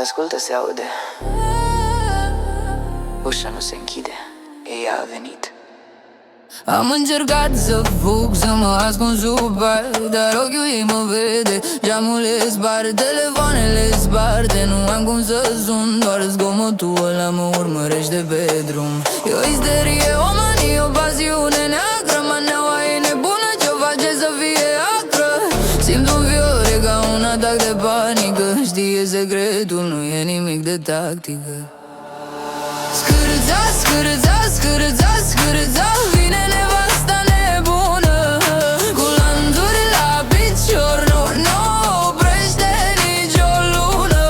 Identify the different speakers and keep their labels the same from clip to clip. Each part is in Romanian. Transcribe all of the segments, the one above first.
Speaker 1: Ascultă, se aude. Ușa nu se închide. Ea a venit.
Speaker 2: Am încercat să fug, să mă ascund sub pat, dar ochiul ei mă vede. Geamul e spart, telefoanele sparte. Nu am cum să sun, doar zgomotul ăla mă urmărește pe drum. E o isterie, o manie, o pasiune neagră. Maneaua e nebună, ce-o face să fie acră. Simt un fiore ca un atac de panică. Știe secretul, nu e nimic de tactică. Scârța, scârța, scârța, scârța, vine nevasta nebună, cu lanțuri la picior, nu oprește nicio lună.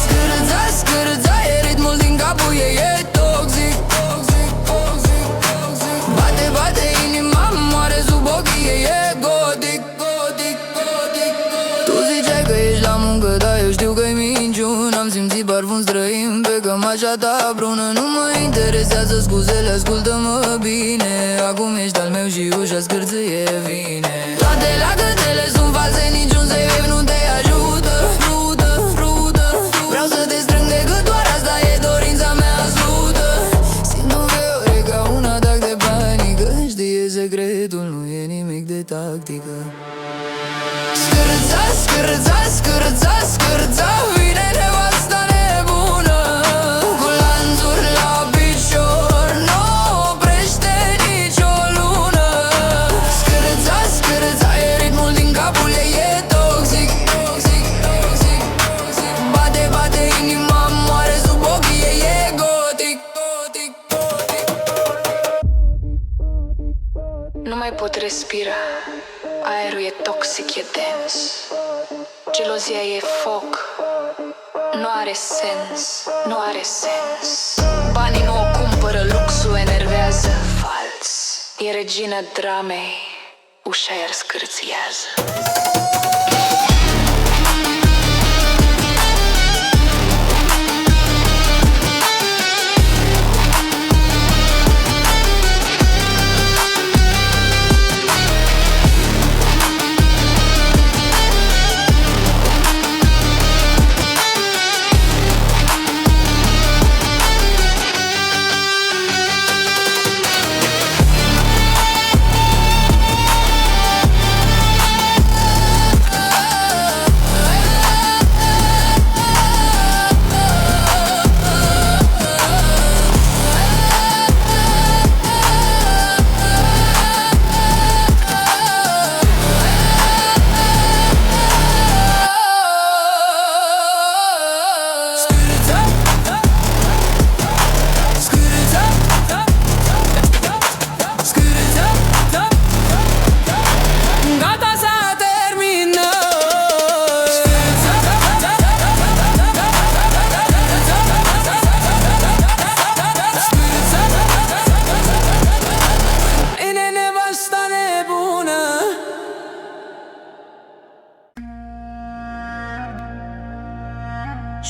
Speaker 2: Scârța, scârța, e ritmul din capul ei, e toxic, toxic, toxic, toxic. Bate, bate inima, moare sub ochii ei, e gotic, gotic, gotic, gotic. Tu ziceai că ești la muncă, dar eu știu că-i minciună. Am simțit parfum străin pe cămașa ta brună. Nu mă interesează scuzele, ascultă-mă bine. Acum ești al meu și ușa scârțâie vine. Toate lacătele sunt false, niciun safe nu te ajută. Frută, frută, vreau să te strâng decât doar asta e dorința mea absolută. Simt un fiore ca un atac de panică. Știe secretul, nu e nimic de tactică. Scârța, scârța, scârța, scârța, vine nevasta nebună, cu lanțuri la picior, nu oprește nicio lună. Scârța, scârța, e ritmul din capul ei, e toxic, toxic, toxic, toxic. Bate, bate inima, moare sub ochii ei, e gotic, gotic, gotic.
Speaker 1: Nu mai pot respira. Aerul e toxic, e dens. Gelozia e foc. Nu are sens, nu are sens. Banii nu o cumpără, luxul enervează. Fals, e regina dramei. Ușa iar scârțiază.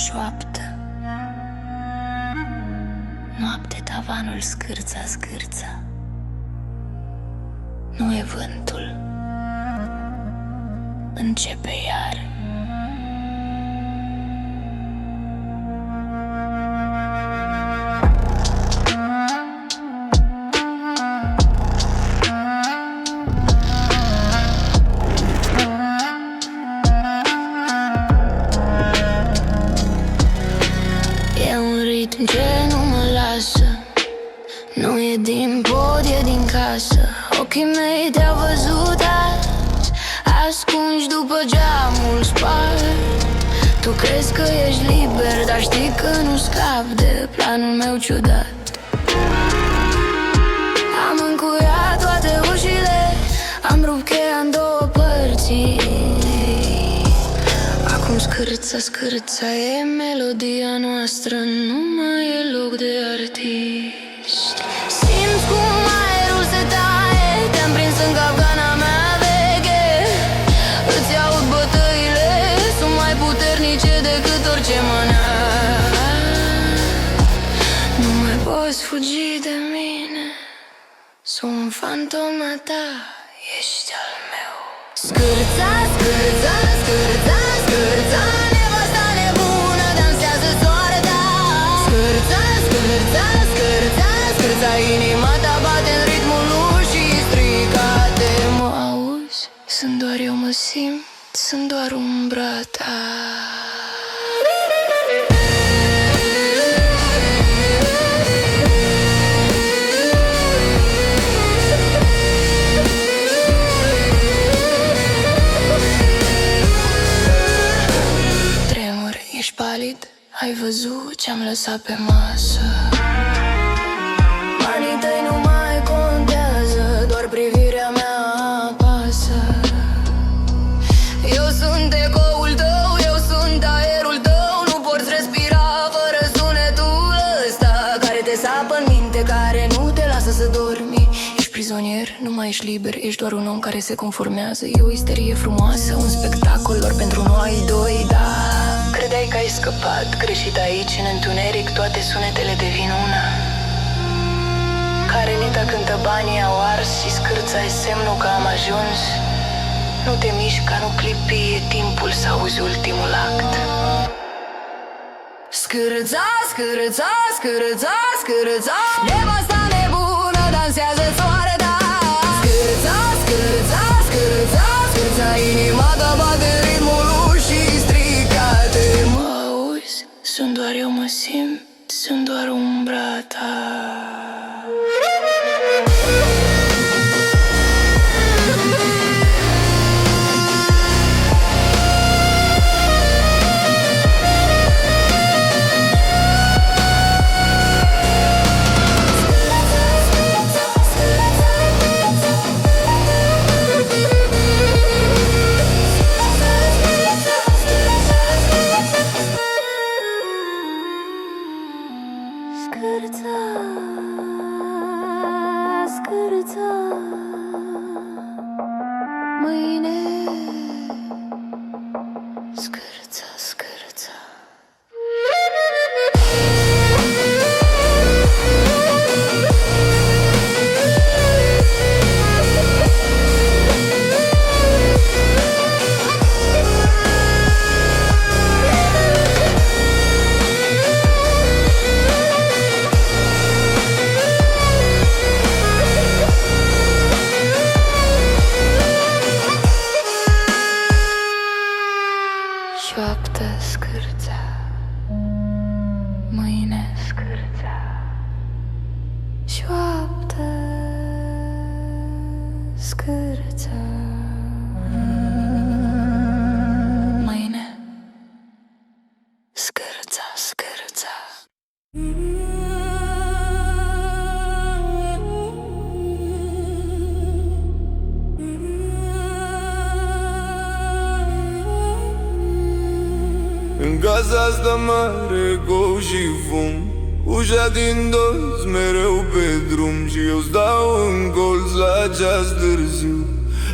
Speaker 3: Șoaptă. Noapte, tavanul scârța, scârța. Nu e vântul. Începe iar.
Speaker 4: Ce nu mă lasă, nu e din pod, e din casă. Ochii mei te-au văzut azi, ascunși după geamul spart. Tu crezi că ești liber, dar știi că nu scapi de planul meu ciudat. Am încuiat toate ușile, am rupt cheia în două părți. Acum scârța, scârța e melodia noastră, nu mai e loc de artist. Simți cum aerul se taie, te-am prins în capcana mea veche. Îți aud bătăile, sunt mai puternice decât orice mână. Nu mai poți fugi de mine, sunt fantoma ta, ești al meu. Scârța, scârța, scârța, scârța, nevasta nebună, dar sunt doar umbra ta.
Speaker 1: Tremur, ești palid, ai văzut ce-am lăsat pe masă.
Speaker 4: Banii tăi nu mai contează, doar privirea mea apasă. Eu sunt ecoul tău, eu sunt aerul tău. Nu poți respira fără sunetul ăsta care te sapă în minte, care nu te lasă să dormi. Ești prizonier, nu mai ești liber, ești doar un om care se conformează. E o isterie frumoasă, un spectacol doar pentru noi doi, da. Credeai că ai scăpat, greșit aici, în întuneric, toate sunetele devin una. Carelita cântă banii au ars și scârța e semnul că am ajuns. Nu te miști ca nu clipi, e timpul să auzi ultimul act. Scârța, scârța, scârța, scârța, nevasta nebună dansează soarta. Scârța, scârța, scârța, scârța, inima ta bate ritmul ușii stricate.
Speaker 1: Mă auzi? Sunt doar eu, mă simt, sunt doar umbra ta.
Speaker 4: Scârța, scârța, mâine. Scârța, scârța.
Speaker 1: Șoaptă scârța, mâine scârța.
Speaker 4: Șoaptă, scârța.
Speaker 1: Mâine scârța, scârța.
Speaker 5: În casa asta mare, gou și fum, ușa din dos mereu pe drum. Și eu-ți dau în colț la ceas târziu.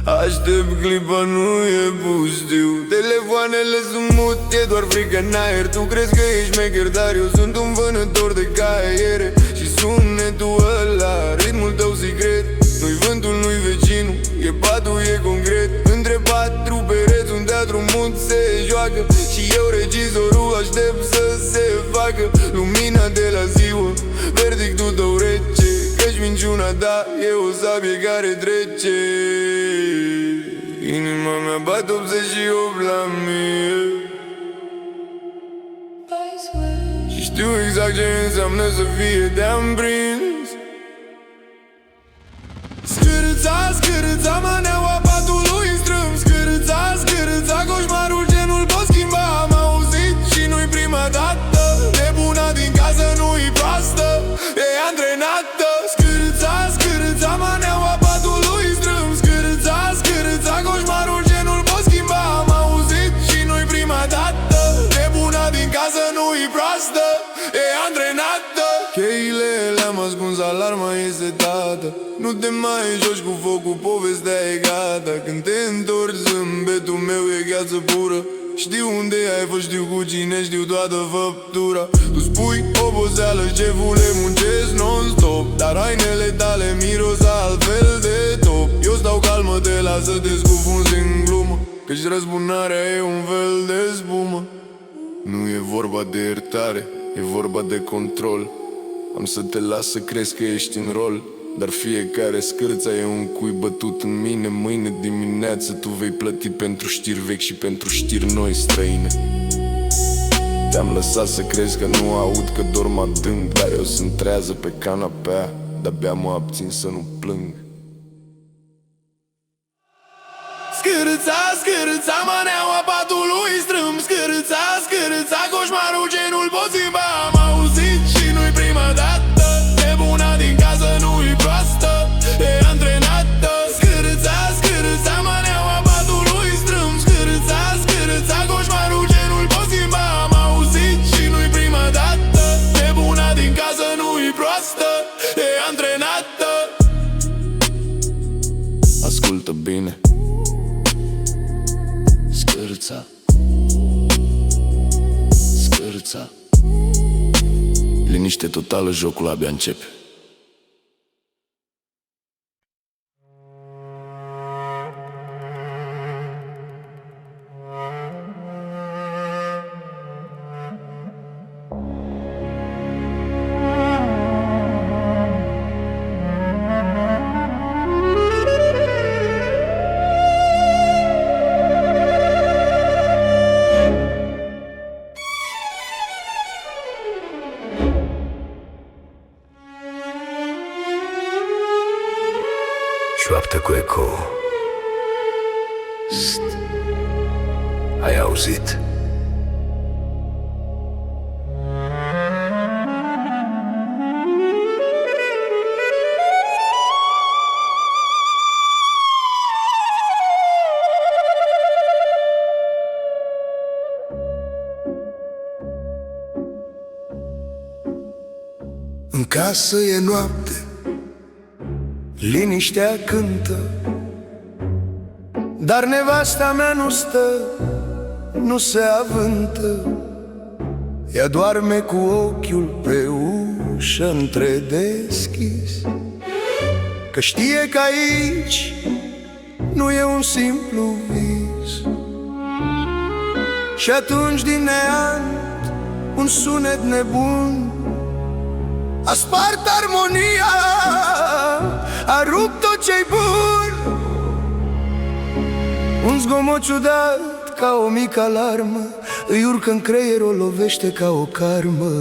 Speaker 5: Aștept clipa, nu e pustiu. Telefoanele sunt mut, e doar frică în aer. Tu crezi că ești mecher, dar eu sunt un vânător de caiere. Și sunetul ăla, ritmul tău secret. Nu-i vântul, nu-i vecinul, e patul, e concret. Între patru pereți un teatru mut se joacă. Și eu, regizorul, aștept să se facă lumina de la ziua, verdictul tău rece. Căci minciuna ta e o sabie care trece. Inima mea bate 88 la mie și știu exact ce înseamnă să fie te-am prins. Scârța, scârța, maneaua patului strâmb. Scârța, scârța, coșmarul ce nu-l pot schimba. Am auzit și nu-i prima dată. Nebuna din casă nu-i proastă, e antrenată. Scârța, scârța, maneaua patului strâmb. Scârța, scârța, coșmarul ce nu-l pot schimba. Am auzit și nu-i prima dată. Nebuna din casă nu-i proastă, e antrenată. Cheile le-am ascuns, alarma e setată. Nu te mai joci cu focul, povestea e gata. Când te întorci, zâmbetul meu e gheață pură. Știu unde ai fost, știu cu cine, știu toată făptura. Tu spui oboseală, șefule, muncesc non-stop, dar hainele tale miros altfel de top. Eu stau calmă, te las să te scufunzi în glumă, căci răzbunarea e un fel de spumă. Nu e vorba de iertare, e vorba de control. Am să te las să crezi că ești în rol, dar fiecare scârța e un cui bătut în mine. Mâine dimineață tu vei plăti pentru știri vechi și pentru știri noi străine. Te-am lăsat să crezi că nu aud, că dorm adânc, dar eu sunt trează pe canapea, de-abia mă abțin să nu plâng. Scârța, scârța, maneaua patului strâm. Scârța, scârța, coșmarul ce nu-l poți schimba. Am auzit și nu-i prima dată, nebuna din casă nu-i proastă, e antrenată. Scârța, scârța, maneaua patului strâm. Scârța, scârța, coșmarul ce nu-l poți schimba. Am auzit și nu-i prima dată, nebuna din casă nu-i proastă, e antrenată. Ascultă bine. Scârța, scârța, liniște totală, jocul abia începe.
Speaker 6: Șoaptă cu eco. St. Ai auzit?
Speaker 7: În casă e noapte, liniștea cântă, dar nevasta mea nu stă, nu se avântă. Ea doarme cu ochiul pe ușă întredeschis, că știe că aici nu e un simplu vis. Și atunci din neant un sunet nebun a spart armonia, a rupt tot ce-i bun. Un zgomot ciudat ca o mică alarmă îi urcă în creier, o lovește ca o karmă.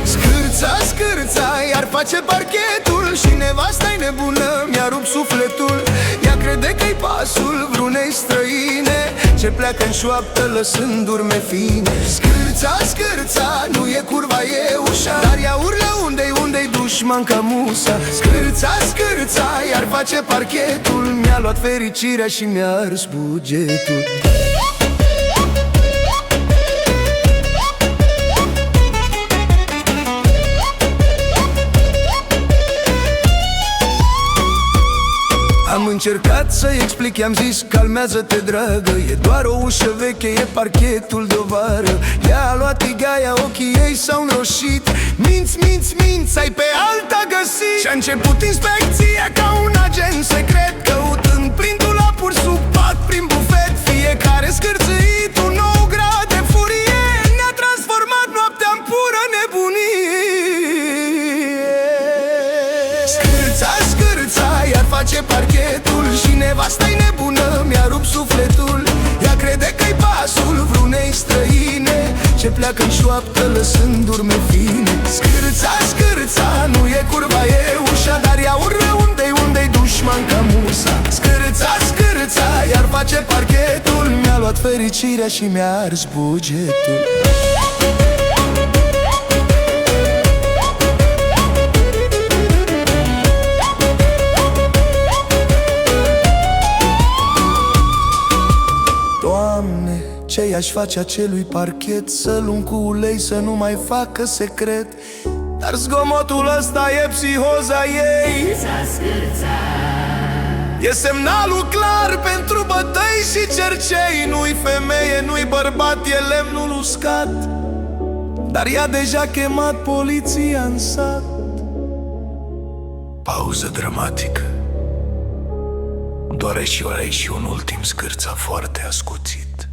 Speaker 7: Scârța, scârța, iar face parchetul și nevasta-i nebună, mi-a rupt sufletul. Ea crede că-i pasul vreunei străine ce pleacă în șoaptă lăsând urme fine. Scârța, scârța, nu e curva, e ușa, dar ea urlă unde-i dușman ca musa. Scârța, scârța, iar face parchetul, mi-a luat fericirea și mi-a ars bugetul. Am încercat să-i explic, i-am zis calmează-te dragă, e doar o ușă veche, e parchetul de-o vară. Ea a luat tigaia, ochii ei s-au înroșit. Minți, minți, minți, ai pe alta găsit. Și-a început inspecția ca un agent secret, căutând prin dulapuri, sub pat, prin bufet. Fiecare scârțâit un nou grad de furie, ne-a transformat noaptea în pură nebunie. Scârța, scârța, iar face parchetul și nevasta-i nebună, mi-a rupt sufletul. Ea crede că-i pasul vreunei străine ce pleacă în șoaptă lăsând urme fine. Scârța, scârța, nu e curva, e ușa, dar ea urlă unde-i dușman ca musa. Scârța, scârța, iar face parchetul, mi-a luat fericirea și mi-a ars bugetul. Doamne, ce i-aș face acelui parchet, să-l un cu ulei să nu mai facă secret. Dar zgomotul ăsta e psihoza ei, e semnalul clar pentru bătăi și cercei. Nu-i femeie, nu-i bărbat, e lemnul uscat, dar ea deja chemat poliția în sat. Pauză dramatică. Doar și un ultim scârța foarte ascuțit.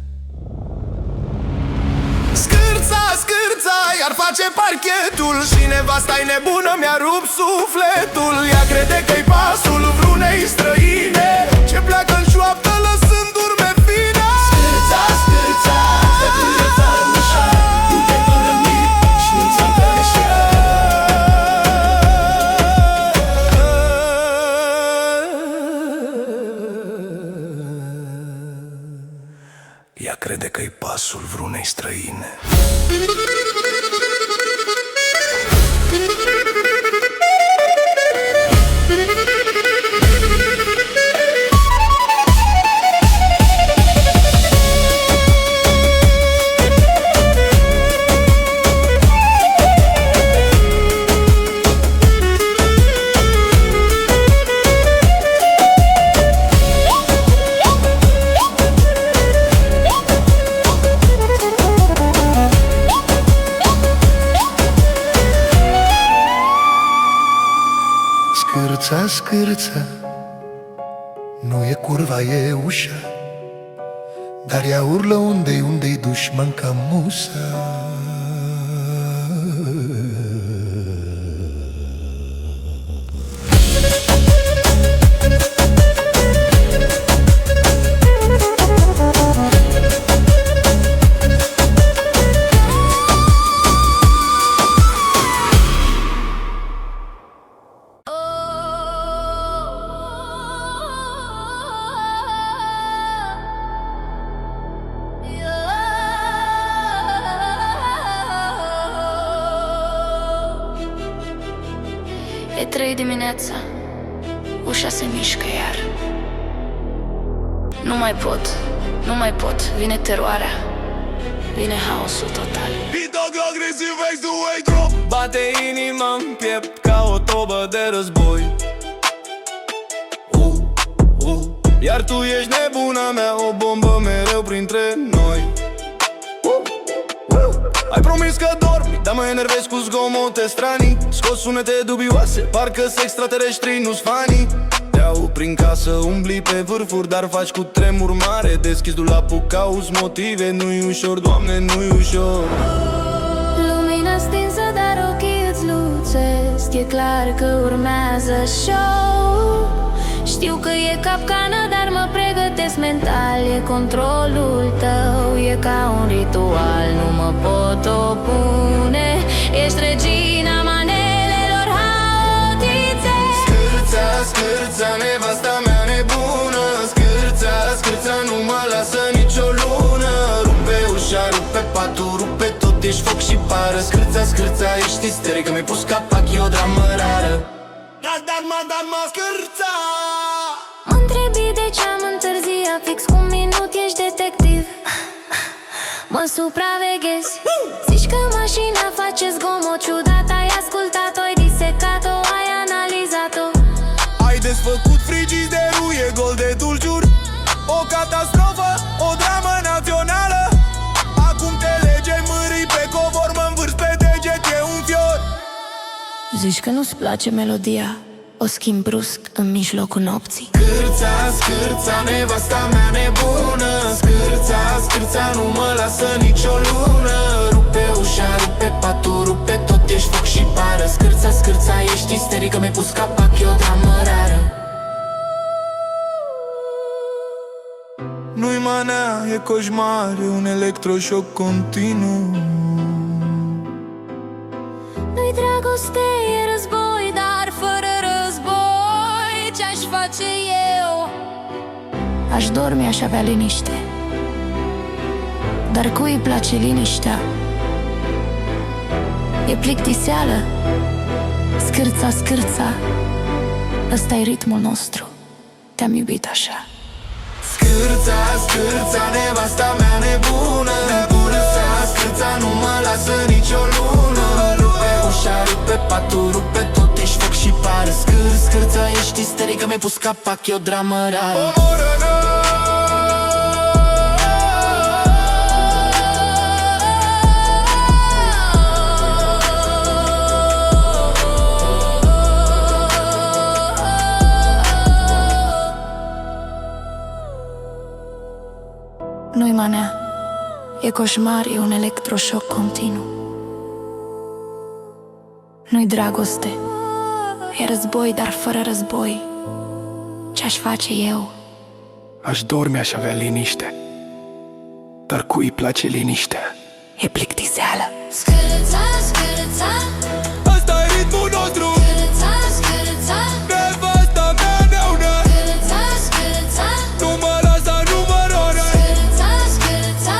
Speaker 7: Scârța, scârța, scârța, iar face parchetul Și nevasta-i nebună, mi-a rupt sufletul Ea crede că-i pasul vreunei străine Ce pleacă în șoaptă lăsând urme fine Scârța, scârța, te cârța în ușa Nu te părămit și nu-ți întâlnește Ea crede că-i pasul vreunei străine Scârța, scârța, nu e curva, e ușa Dar ea urlă unde-i dușman ca musa
Speaker 4: E 3 dimineața, ușa se mișcă iar. Nu mai pot, vine teroarea, vine haosul total.
Speaker 5: Beat-dog agresiv, face the way drop Bate inima-n piept ca o tobă de război Iar tu ești nebuna mea, o bombă mereu printre noi Ai promis că dormi, dar mă enervezi cu zgomote stranii Scos sunete dubioase, parcă-s extraterestri, nu-s fanii Te-au prin casă, umbli pe vârfuri, dar faci cu tremur mare Deschizi dulapul, cauți motive, nu-i ușor, Doamne, nu-i ușor
Speaker 4: Lumina stinsă, dar ochii îți luțesc. E clar că urmează show. Știu că e capcană, dar mă pregătesc mental. E controlul tău, e ca un ritual, nu mă pot opune. Ești regina manelelor haotițe.
Speaker 5: Scârța, scârța, nevasta mea nebună Scârța, scârța, nu mă lasă nicio lună Rupe ușa, rupe patul, rupe tot, ești foc și pară Scârța, scârța, ești isterică, mi-ai pus capac, e o dramă rară Madama, scârța
Speaker 4: Mă întrebi de ce-am întârziat, fix cu un minut ești detectiv. Mă supraveghezi. Zici că mașina face zgomot ciudat. Ai ascultat-o, ai disecat-o, ai analizat-o.
Speaker 5: Ai desfăcut frigiderul, e gol de dulciuri O catastrofă, o dramă națională Acum te lege mârii pe covor, mă învârți pe deget, e un fior
Speaker 4: Zici că nu-ți place melodia, o schimb brusc în mijlocul nopții.
Speaker 5: Scârța, scârța, nevasta mea nebună Scârța, scârța, nu mă lasă nicio lună Rupe ușa, rupe patul, rupe tot, ești foc și pară Scârța, scârța, ești isterică, mi-ai pus capac, e o dramă rară Nu-i manea, e coșmar, e un electroșoc continuu
Speaker 4: Nu-i dragoste, e război, dar fără război ce-aș face eu? Aș dormi, aș avea liniște. Dar cui îi place liniștea? E plictiseală. Scârța, scârța, ăsta-i ritmul nostru. Te-am iubit așa.
Speaker 5: Scârța, scârța, nevasta mea nebună Scârța, scârța, nu mă lasă nicio lună Rupe ușa, rupe patul, rupe tot, ești foc și pară Scârța, ești isterică, mi-ai pus capac, e o dramă rară
Speaker 4: Nu-i manea, e coșmar, e un electroșoc continuu.
Speaker 1: Nu-i dragoste, e război, dar fără război. Ce-aș face eu?
Speaker 5: Aș dormi, aș avea liniște. Dar cui îi place liniștea?
Speaker 1: E plictiseală.
Speaker 2: Scârța, scârța,
Speaker 5: Asta e ritmul nostru.
Speaker 2: scârța, scârța,
Speaker 5: Nevasta mea neaună,
Speaker 2: scârța, scârța,
Speaker 5: nu mă lasa numărone.
Speaker 2: scârța, scârța,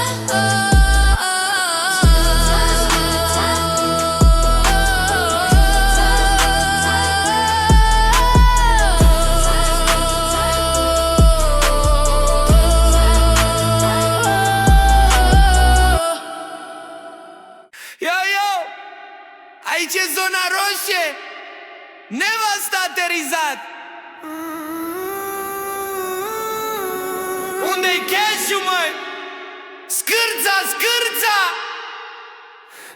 Speaker 7: Yo, aici e zona roșie. Nevasta aterizat. Unde-i cash-ul, măi? Scârța, scârța!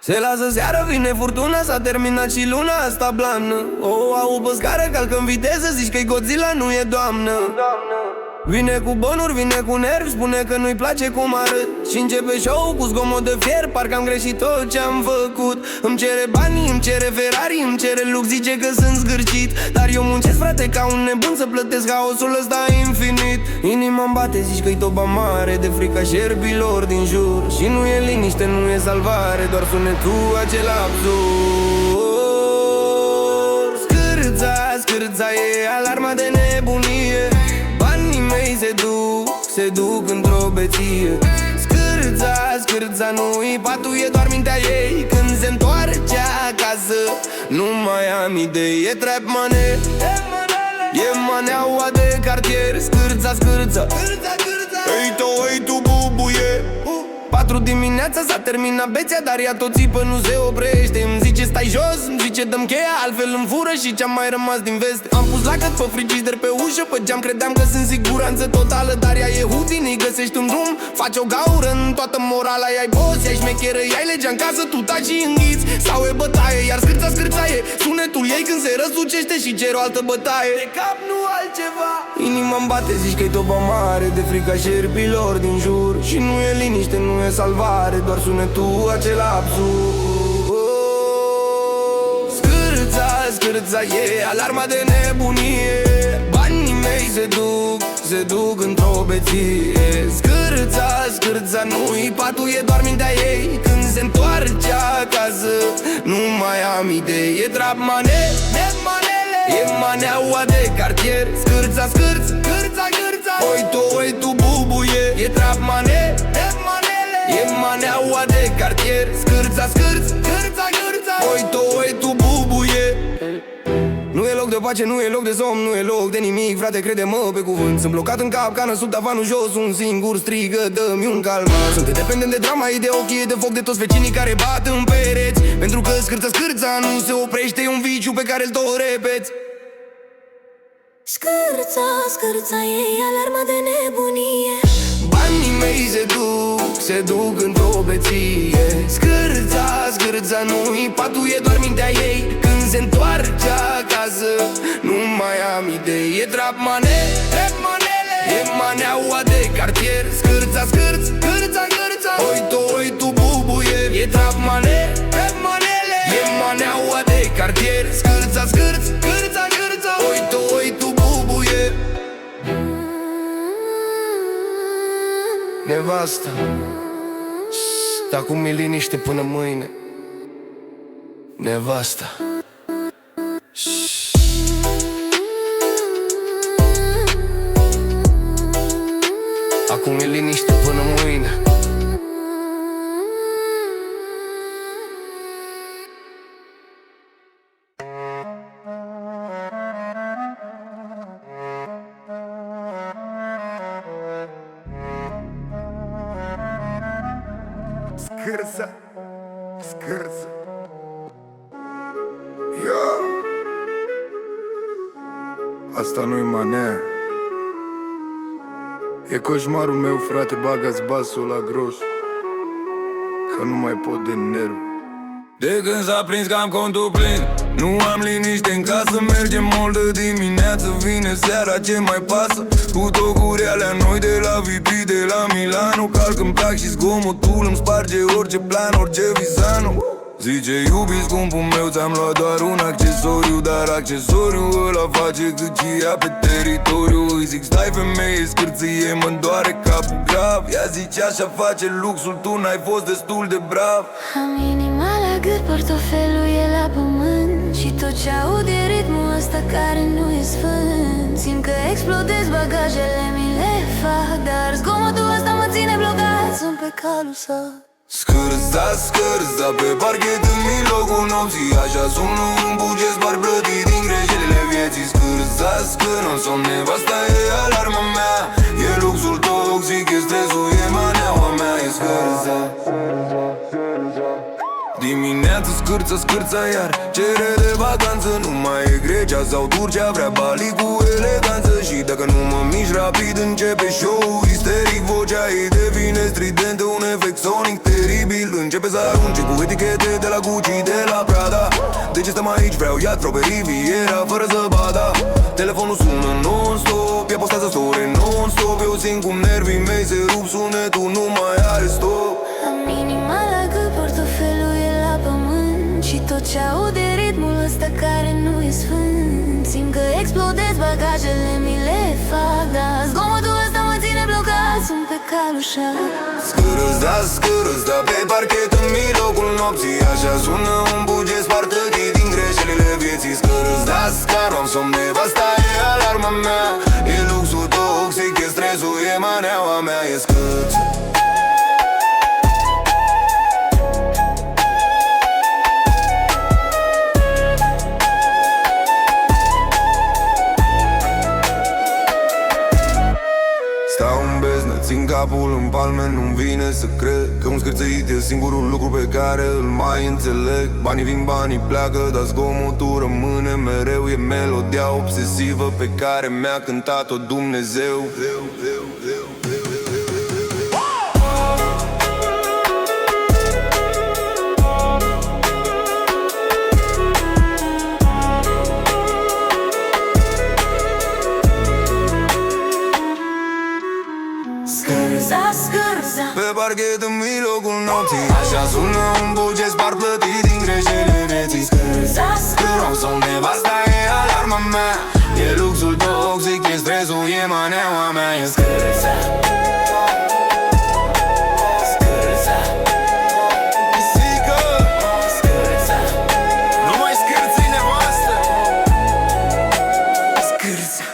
Speaker 7: Se lasă seara, vine furtuna, s-a terminat și luna asta blană. O au pe scară, calcă în viteză, zici că-i Godzilla, nu e doamnă. Vine cu bonuri, vine cu nervi, spune că nu-i place cum arăt și începe show cu zgomot de fier, parcă am greșit tot ce-am făcut. Îmi cere banii, îmi cere Ferrari, îmi cere lux, zice că sunt zgârcit. Dar eu muncesc, frate, ca un nebun să plătesc haosul ăsta infinit. Inima-mi bate, zici că-i toba mare de frica șerpilor din jur. Și nu e liniște, nu e salvare, doar sunetul acela absurd. Scârța, scârța e alarma de nebunie. Se duc într-o beție. Scârța, scârța, nu-i patul, e doar mintea ei. Când se întoarce acasă, nu mai am idei. E trap money, e maneaua de cartier. Scârța, scârța, ei tu bubuie. 4 dimineața s-a terminat bețea, dar ea tot țipă, nu se oprește. Îmi zice stai jos, îmi zice dăm cheia, altfel îmi fură și ce-am mai rămas din veste. Am pus lacăt pe frigider, pe ușă, pe geam, credeam că sunt siguranță totală. Dar ea e Houdini, găsești un drum, faci o gaură în toată morala. Ea-i boss, ea-i șmecheră, ea-i legea în casă, tu taci și înghiți. Sau e bătaie, iar scârța, scârța e sunetul ei când se răsucește și cer o altă bătaie. De cap, nu altceva. Inima-mi bate, zici că-i toba mare de frica șerpilor din jur. Și nu e liniște, nu e salvare, doar sunetul acela absurd. Scârța, scârța e alarma de nebunie. Banii mei se duc într-o beție. Scârța, scârța, nu-i patul, e doar mintea ei. Când se întoarce acasă, nu mai am idei. E trap mane, e maneaua de cartier. Scârța, scârța, scârța, scârța, oi tu bubuie. E trap mane, e maneaua de cartier. Scârța, scârța, scârța, scârța, oi tu bubuie. Nu e loc de pace, nu e loc de somn, nu e loc de nimic, frate, crede-mă pe cuvânt. Sunt blocat în capcană, sub tavanul jos, un singur strigă, dă-mi un calmar. Sunt dependent de drama, e de ochi, e de foc, de toți vecinii care bat în pereți. Pentru că scârța, scârța nu se oprește, e un viciu pe care îl tot repeți.
Speaker 2: scârța, scârța e alarma de nebunie.
Speaker 7: Banii mei se duc într-o beție. Scârța, scârța, nu-i patul, e doar mintea ei. Când se întoarce acasă, nu mai am idei. E trap mane, e maneaua de cartier. Scârța, scârța, scârța, scârța, oi tu bubuie. E trap mane, e maneaua de cartier. Scârța, scârța, scârța, scârța, oi tu bubuie. Nevasta, acum e liniște până mâine. Nevasta. Acum e liniște până mâine. Scârța, scârța.
Speaker 5: Asta nu-i manea. E coșmarul meu, frate, bagați basul la gros, că nu mai pot de nervi.
Speaker 8: De când s-a prins că am contul plin, nu am liniște în casă. Mergem mall de dimineață, vine seara, ce mai pasă? Cu tocuri alea noi de la VIP, de la Milano. Calc în plac și zgomotul îmi sparge orice plan, orice visano. Zice iubi scumpul meu, ți-am luat doar un accesoriu, dar accesoriul ăla face cât și ea pe teritoriu. Îi zic stai femeie, scârție, mă-mi doare capul grav. Ea zice așa face luxul, tu n-ai fost destul de brav.
Speaker 4: Am inima la gât, portofelul e la pământ și tot ce aud e ritmul ăsta care nu e sfânt. Simt că explodez, bagajele mi le fac, dar zgomotul ăsta mă ține blocat, sunt pe calul său.
Speaker 8: Scârza pe parchet în mijlocul nopții. Așa sună un buget spar plătit din greșelile vieții. Scârza, nu sunt nevasta, e alarma mea. E luxul toxic, e stresul, e maneaua mea. E scârza. Dimineața scârța iar cere de vacanță. Nu mai e Grecia sau Turcia, vrea Bali cu eleganță. Și dacă nu mă mișc rapid începe show-ul isteric. Vocea ei devine stridentă, un efect sonic teribil. Începe să arunce cu etichete de la Gucci, de la Prada. De ce stăm aici? Vreau iad, vreau pe Riviera fără zăpada. Telefonul sună non-stop, ea postează story non-stop. Eu simt cum nervii mei se rup, sunetul nu mai are stop.
Speaker 4: Am inima la gât, portofelul e la pământ și tot ce aud e ritmul ăsta care nu e sfânt. Simt că explodez, bagajele mi le fac, dar zgomotul ăsta mă ține blocat, sunt pe calușa.
Speaker 8: Scârza pe parchet în mijlocul nopții. Așa sună un buget spart din greșelile vieții. Scârza, nu-mi somn, nevasta e alarma mea. E luxul toxic, e stresul, e maneaua mea. E scârza. Stau în beznă, țin capul în palme, nu-mi vine să cred că un scârțăit e singurul lucru pe care îl mai înțeleg. Banii vin, banii pleacă, dar zgomotul rămâne mereu. E melodia obsesivă pe care mi-a cântat-o Dumnezeu.
Speaker 4: Scârza
Speaker 8: Pe parchet în mijlocul nopții. Așa sună un buget spart plătit din greșelile vieții.
Speaker 4: Scârza
Speaker 8: Nu sunt nevasta, e alarma mea. E luxul toxic, e stresul, e maneaua mea. E scârza. Pisică. Scârza. Nu mai scârți-i nevastă. Scârza.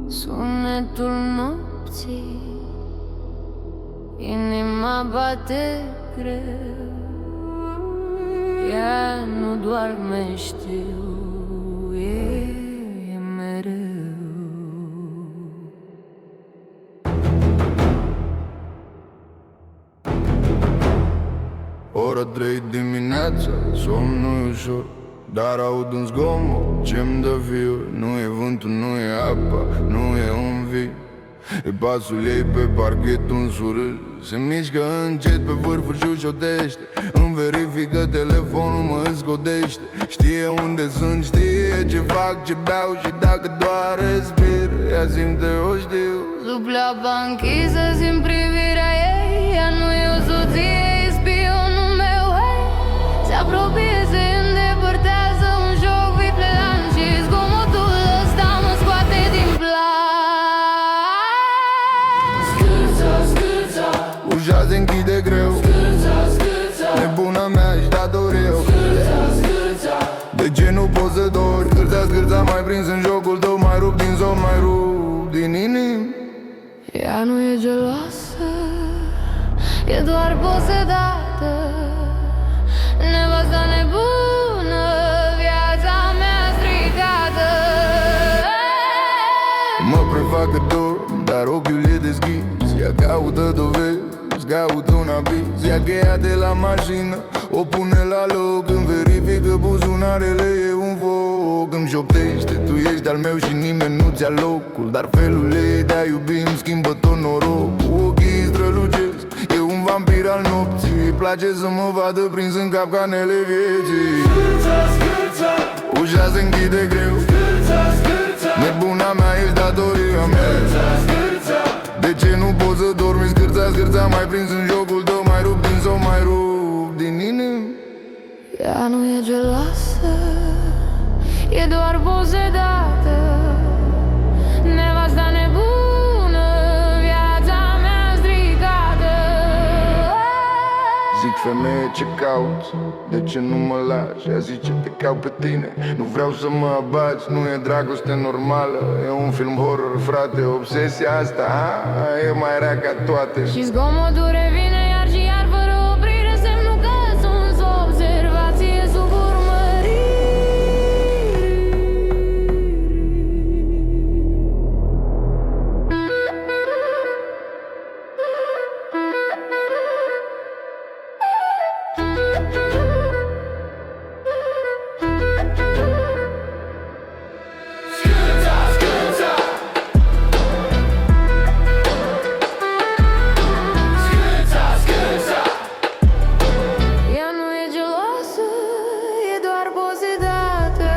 Speaker 4: Sunetul nopții, inima bate greu. Ea nu doarme, știu, e mereu.
Speaker 8: Ora 3 dimineața, somnul ușor, dar aud un zgomot ce-mi dă viu. Nu e vântul, nu e apa, nu e un vis. E pasul ei pe parchet, un surâs. Se mișcă încet pe vârful și ușotește. Îmi verifică telefonul, mă zgodește. Știe unde sunt, știe ce fac, ce beau și dacă doar respir. Ea simte, o știu.
Speaker 4: Sub pleoapa închisă simt privirea ei. Ea nu e o soție, e spionul meu, hey. Se apropie, se îndepărtează, un joc viplean și zgomotul ăsta mă scoate din plan. Scârța
Speaker 8: Ușa se închide greu. Nebuna mea-și datoriu. De ce nu poți să dori? Scârța, mai prins în jocul tău. Mai rup din zon, mai rup din inim.
Speaker 4: Ea nu e geloasă, e doar posedată. Nevasta nebună, viața mea stricată.
Speaker 8: Mă prefac că dor, dar ochiul e deschis. Ea caută dovezi, caută un abis. Ia cheia de la mașină, o pune la loc. Îmi verifică buzunarele, e un foc. Îmi șoptește, tu ești al meu și nimeni nu ți-a locul. Dar felul ei de a iubi îmi schimbă tot norocul. Ochii strălucesc,
Speaker 5: E un vampir al nopții, îi place să mă vadă prins în capcanele vieții. Ușa se închide greu, nebuna mea ești datoria mea. De ce nu poți să dormi? Scârța, scârța, mai prins în jocul tău, mai rup din sau mai rup din inimi.
Speaker 4: Ea nu e geloasă, e doar posedată. Nevasta nebună, viața mea stricată.
Speaker 5: Zic femeie ce cauți, de ce nu mă lași? Ea zice te caut pe tine, nu vreau să mă abați. Nu e dragoste normală, e un film horror, frate. Obsesia asta, e mai rea ca toate.
Speaker 4: Și zgomotul revine iar și iar fără oprire. Semnul că sunt sub observație, sub urmărire. Ea nu e geloasă, e doar posedată.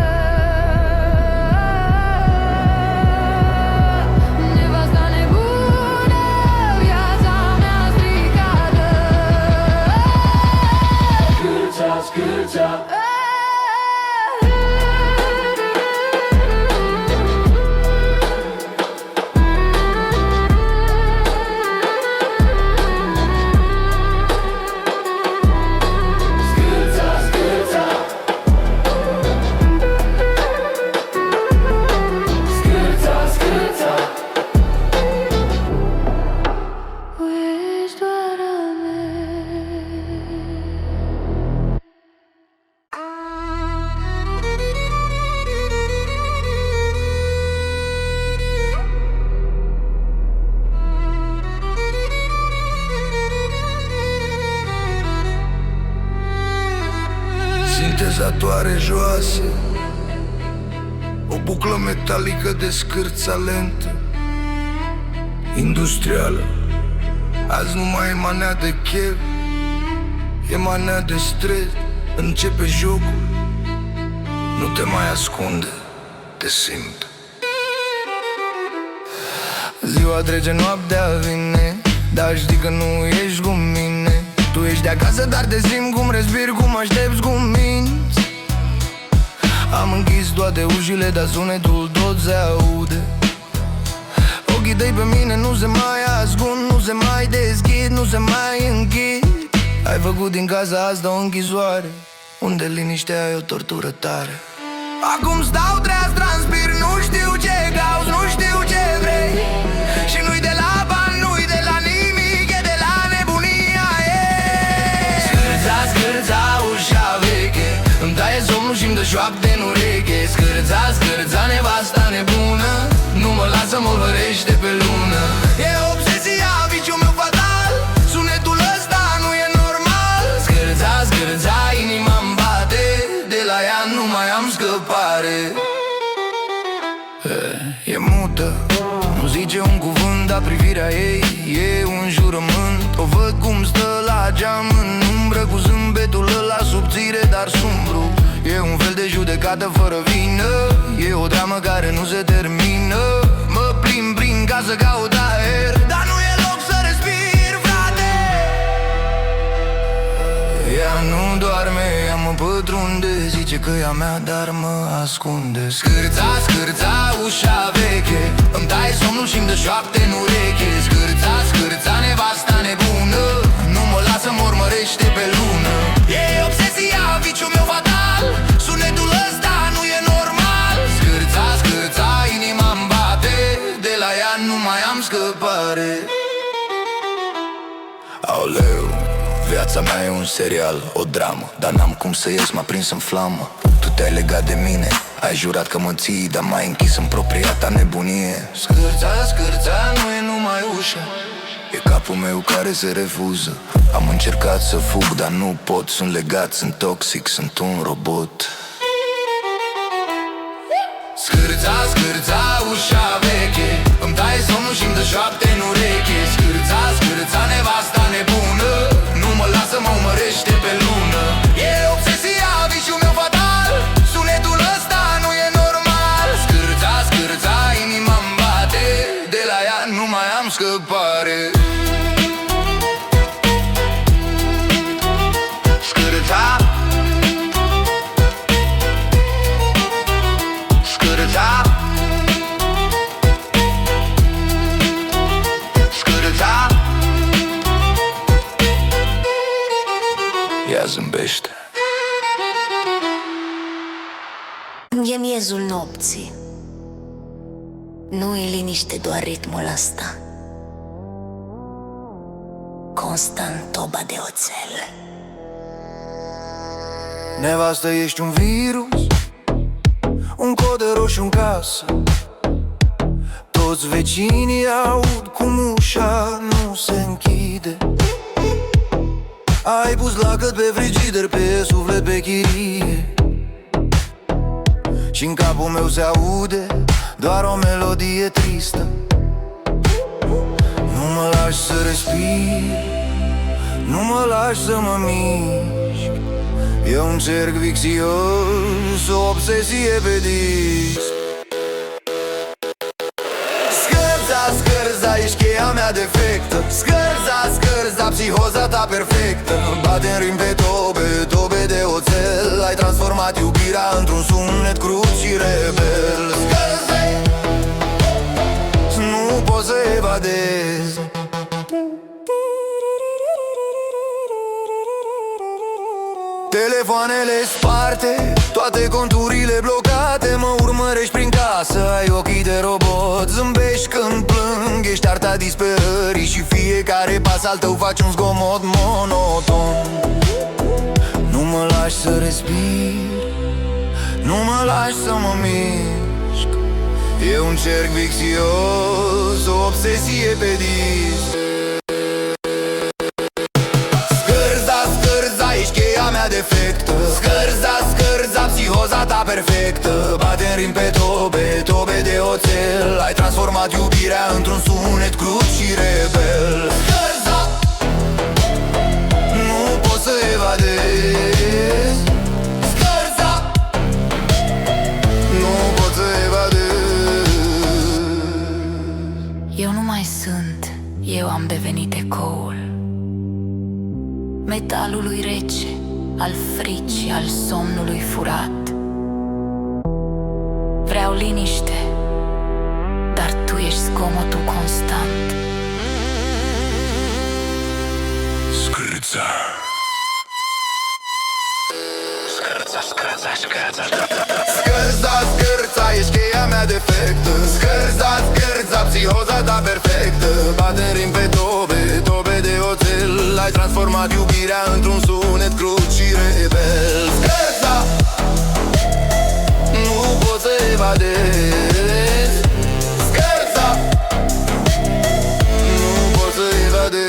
Speaker 4: Nevasta nebună, viața mea stricată. Scârța, scârța. Ești doar a mea.
Speaker 7: Sintezatoare joase, o buclă metalică de scârța lentă, industrială. Azi nu mai e manea de chef, e manea de stres. Începe jocul, nu te mai ascunde, te simt. Ziua trece, noaptea vine, dar știi că nu ești cu mine. Tu ești de acasă, dar te simt cum respiri, cum aștepți, cum minți. Am închis toate ușile, dar sunetul tot se aude. Ochii tăi pe mine nu se mai ascund, nu se mai deschid, nu se mai închid. Ai făcut din casa asta o închisoare, unde liniștea e o tortură tare. Acum stau treaz, transpir, nu știu ce cauți, nu știu ce vrei. Și nu-i de la bani, nu-i de la nimic, e de la nebunia ei. Scârța, scârța, ușa veche, îmi taie somnul și-mi dă șoapte în ureche. Scârța, scârța, nevasta nebună, nu mă lasă, mă vărește pe lună. E obsesia, viciul meu fatal, sunetul ăsta nu e normal. Scârța, scârța, inima-mi bate, de la ea nu mai am scăpare. E mută, nu zice un cuvânt, dar privirea ei e un jurământ. O văd cum stă la geam în umbră, cu zâmbetul ăla subțire, dar sumbru. E un fel de judecată fără vină, e o dramă care nu se termină. Mă plimb prin casă, caut aer, dar nu e loc să respir, frate. Ea nu doarme, ea mă pătrunde, zice că e a mea, dar mă ascunde. Scârța, scârța, ușa veche, îmi taie somnul și-mi dă șoapte în ureche. Scârța, scârța, nevasta nebună, nu mă lasă, mă urmărește pe lună. E obsesia, viciul meu fatal, sunetul ăsta nu e normal. Scârța, scârța, inima-mi bate, de la ea nu mai am scăpare. Aoleu, viața mea e un serial, o dramă, dar n-am cum să ies, m-a prins în flamă. Tu te-ai legat de mine, ai jurat că mă ții, dar m-ai închis în propria ta nebunie. Scârța, scârța, nu e numai ușa, e capul meu care se refuză. Am încercat să fug, dar nu pot, sunt legat, sunt toxic, sunt un robot. Scârța, scârța, ușa veche, îmi taie somnul și-mi dă șoapte în ureche. Scârța, scârța, nevasta nebună,
Speaker 8: scăpare. Scârța, scârța, scârța. Ea zâmbește.
Speaker 3: E miezul nopții. Nu e liniște, doar ritmul ăsta. Constant toba de oțel.
Speaker 7: Nevastă, ești un virus, un cod roșu în casă. Toți vecinii aud cum ușa nu se închide. Ai pus lacăt pe frigider, pe suflet, pe chirie. Și-n capul meu se aude doar o melodie tristă. Nu mă lași să respir, nu mă lași să mă mișc. E un cerc vixios, o obsesie pe disc. Scârța, scârța, ești cheia mea defectă. Scârța, scârța, psihoza ta perfectă. Bate în rim pe tobe, tobe de oțel. Ai transformat iubirea într-un sunet crud și rebel. Scârța, nu pot să evadez. Telefoanele sparte, toate conturile blocate. Mă urmărești prin casă, ai ochii de robot. Zâmbești când plâng, ești arta disperării. Și fiecare pas al tău face un zgomot monoton. Nu mă lași să respir, nu mă lași să mă mișc. E un cerc vixios, o obsesie pe disc. Defectă. Scârza, scârza, psihoza ta perfectă. Bate în rim pe tobe, tobe de oțel. Ai transformat iubirea într-un sunet crud și rebel. Scârza, nu pot să evadez. Scârza, nu pot să evadez.
Speaker 3: Eu nu mai sunt, eu am devenit ecoul metalului rece, al fricii, al somnului furat. Vreau liniște, dar tu ești zgomotul constant.
Speaker 6: Scârța, scârța, scârța, scârța.
Speaker 7: Scârța, scârța, ești cheia mea defectă. Scârța, scârța, psihoza ta perfectă. Bate în rim pe tobe, tobe de oțel. Ai transformat iubirea într-un sunet crud și rebel. Scârța, nu pot să evadez. Scârța, nu pot să evadez.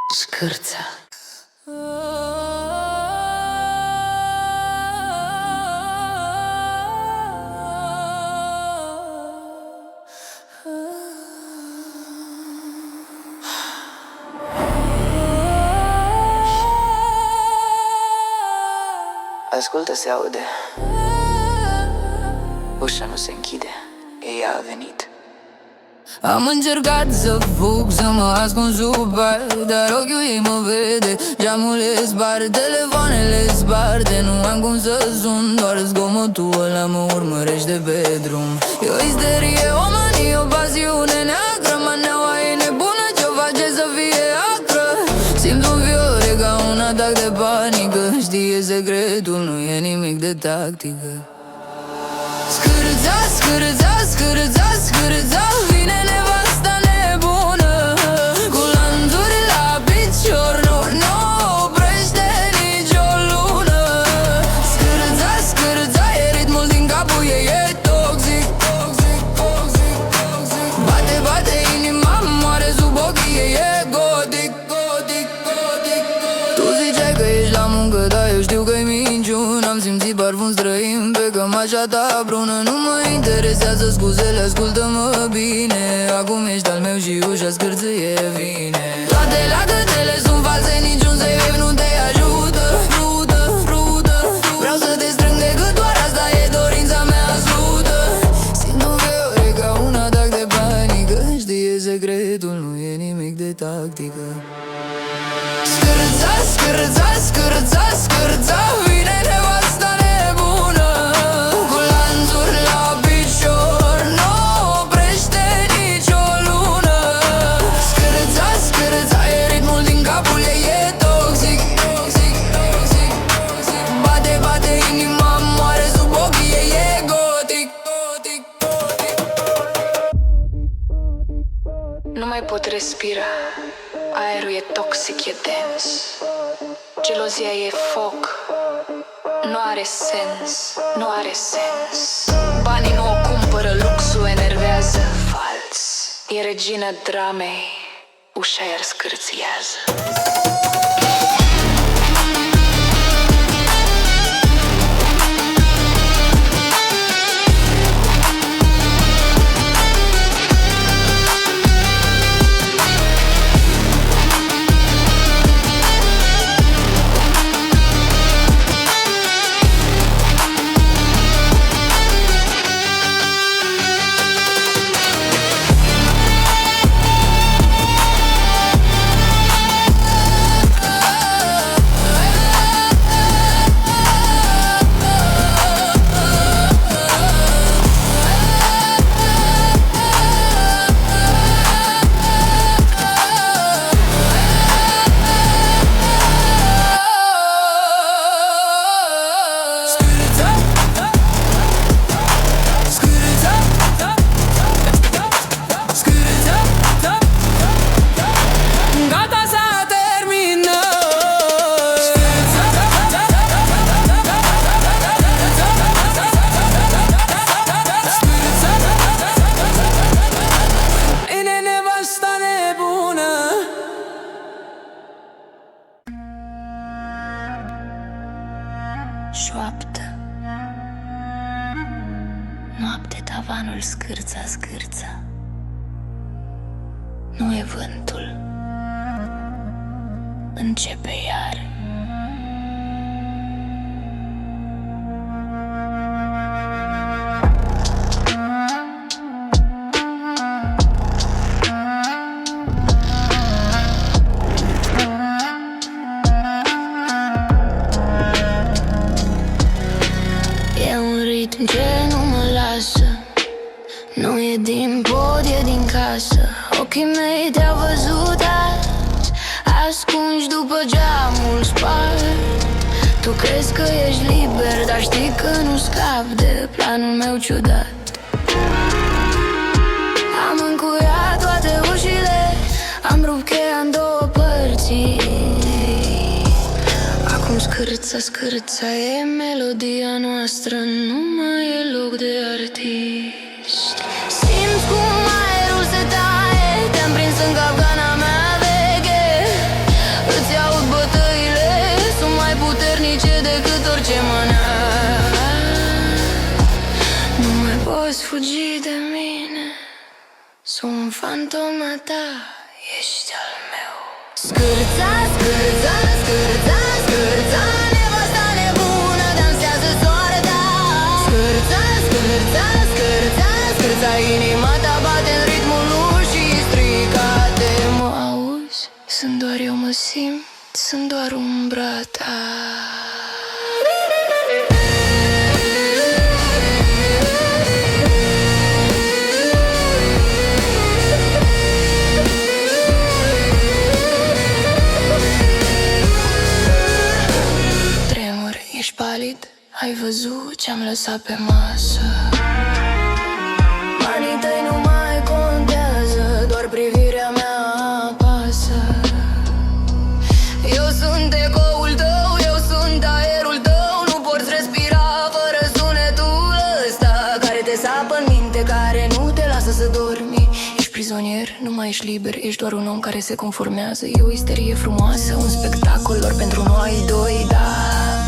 Speaker 3: Scârța.
Speaker 1: Ascultă, se aude. Ușa nu se închide. Ea a venit.
Speaker 2: Am încercat să fug, să mă ascund sub pat, dar ochiul ei mă vede. Geamul e spart, telefoanele sparte. Nu am cum să sun, doar zgomotul ăla mă urmărește pe drum. E o isterie, o manie, o pasiune neagră. Maneaua e nebună, ce-o face să fie acră. Simt un fiore ca un atac de panică. Știe secretul, nu e nimic de tactică. Scârța, scârța, scârța, scârța. Vine nevasta nebună cu lanțuri la picior. Nu oprește nicio lună. Scârța, scârța, e ritmul din capul ei, e toxic, toxic, toxic, toxic. Bate, bate inima, moare sub ochii ei, e așa ta brună. Nu mă interesează scuzele, ascultă-mă bine. Acum ești al meu și ușa scârțâie vine. Toate lacătele sunt false, niciun safe nu te ajută. Vreau să te strâng de cât doar asta e dorința mea absolută. Simt uneori ca un atac de panică. Știe secretul, nu e nimic de tactică. Scârța, scârța, scârța, scârța, vine nevasta nebună cu lanțuri la picior, nu oprește nicio lună. Scârța, scârța, e ritmul din capul ei, e toxic. Bate, bate inima, moare sub ochii ei, e gotic.
Speaker 1: Nu mai pot respira. Aerul e toxic, e dens. Gelozia e foc. Nu are sens, nu are sens. Banii nu o cumpără, luxul enervează. Fals, e regina dramei. Ușa iar scârțiază.
Speaker 3: Șoaptă. Noapte, tavanul scârța, scârța. Nu e vântul. Începe iar.
Speaker 4: Ce nu mă lasă, nu e din pod, e din casă. Ochii mei te-au văzut azi, ascunși după geamul spart. Tu crezi că ești liber, dar știi că nu scapi de planul meu ciudat. Am încuiat toate ușile, am rupt cheia în două părți. Acum scârța, scârța e melodia noastră, nu mai e loc de artist. Simți cum aerul se taie, te-am prins în capcana mea veche. Îți aud bătăile, sunt mai puternice decât orice mâna. Nu mai poți fugi de mine, sunt fantoma ta, ești al meu. Scârța, scârța, scârța, scârța, nevasta nebună dansează soarta. Scârța, scârța, scârța, scârța, inima ta bate în ritmul ușii stricate. Mă auzi? Sunt doar eu, mă simt, sunt doar umbra ta. Palid, ai văzut ce-am lăsat pe masă. Banii tăi nu mai contează, doar privirea mea apasă. Eu sunt ecoul tău, eu sunt aerul tău. Nu poți respira fără sunetul ăsta care te sapă în minte, care nu te lasă să dormi. Ești prizonier, nu mai ești liber, ești doar un om care se conformează. E o isterie frumoasă, un spectacol doar pentru noi doi, da.